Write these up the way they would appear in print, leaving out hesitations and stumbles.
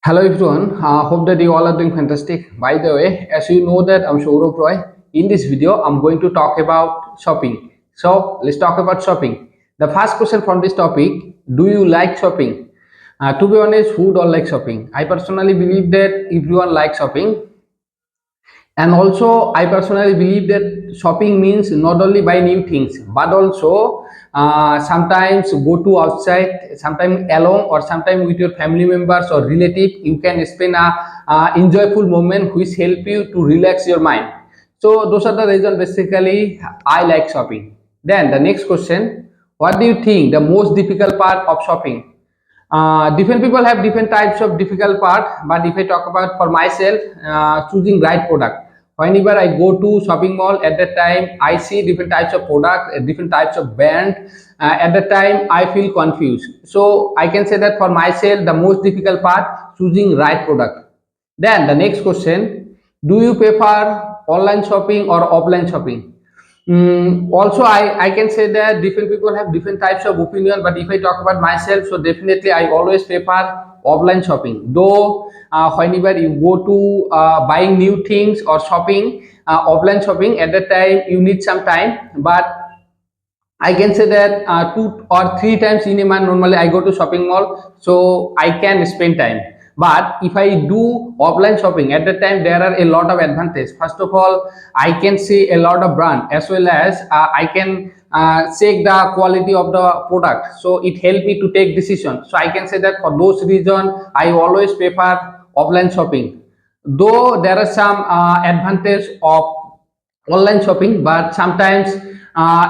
Hello everyone, hope that you all are doing fantastic. By the way, as you know that I'm Saurabh Roy. In this video, I'm going to talk about shopping. So let's talk about shopping. The first question from this topic: do you like shopping? To be honest, who don't like shopping? I personally believe that everyone likes shopping, and also I personally believe that shopping means not only buy new things but also sometimes go to outside, sometimes alone or sometimes with your family members or relative. You can spend a enjoyable moment which help you to relax your mind. So those are the reasons basically I like shopping. Then the next question: what do you think the most difficult part of shopping? Different people have different types of difficult part, but if I talk about for myself, choosing right product. Whenever I go to shopping mall, at that time I see different types of product, different types of brand. At that time I feel confused. So I can say that for myself the most difficult part, choosing right product. Then the next question: do you prefer online shopping or offline shopping? Also, I can say that different people have different types of opinion, but if I talk about myself, so definitely I always prefer offline shopping. Though whenever you go to buying new things or shopping, offline shopping, at that time you need some time, but I can say that 2 or 3 times in a month normally I go to shopping mall, so I can spend time. But if I do offline shopping, at that time there are a lot of advantages. First of all, I can see a lot of brand, as well as I can check the quality of the product. So it helped me to take decision. So I can say that for those reasons I always prefer offline shopping. Though there are some advantage of online shopping, but sometimes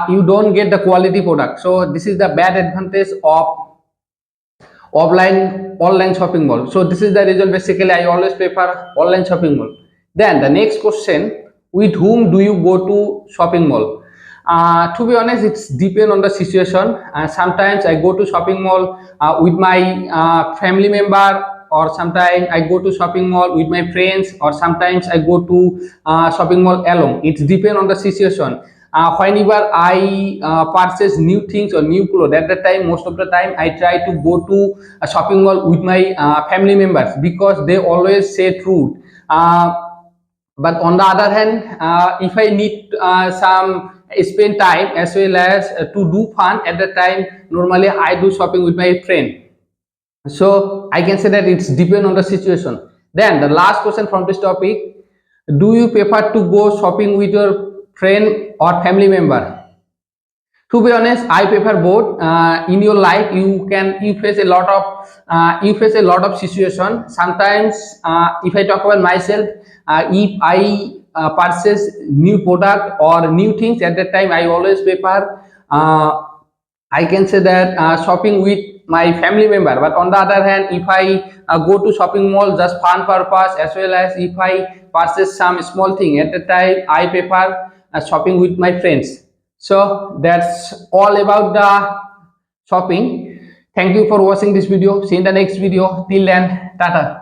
you don't get the quality product. So this is the bad advantage of offline online shopping mall. So this is the reason basically I always prefer online shopping mall. Then the next question: with whom do you go to shopping mall? To be honest, it's depend on the situation. Sometimes I go to shopping mall with my family member, or sometimes I go to shopping mall with my friends, or sometimes I go to shopping mall alone. It's depend on the situation. Whenever I purchase new things or new clothes, at that time most of the time I try to go to a shopping mall with my family members, because they always say truth. But on the other hand, if I need some spend time as well as to do fun, at that time normally I do shopping with my friend. So I can say that it's depend on the situation. Then the last question from this topic: do you prefer to go shopping with your friend or family member? To be honest, I prefer both. In your life you face a lot of situation. Sometimes if I talk about myself, if I purchase new product or new things, at that time I always prefer I can say that shopping with my family member. But on the other hand, if I go to shopping mall just fun purpose, as well as if I purchase some small thing, at the time I prefer shopping with my friends. So that's all about the shopping. Thank you for watching this video. See you in the next video. Till then, tata.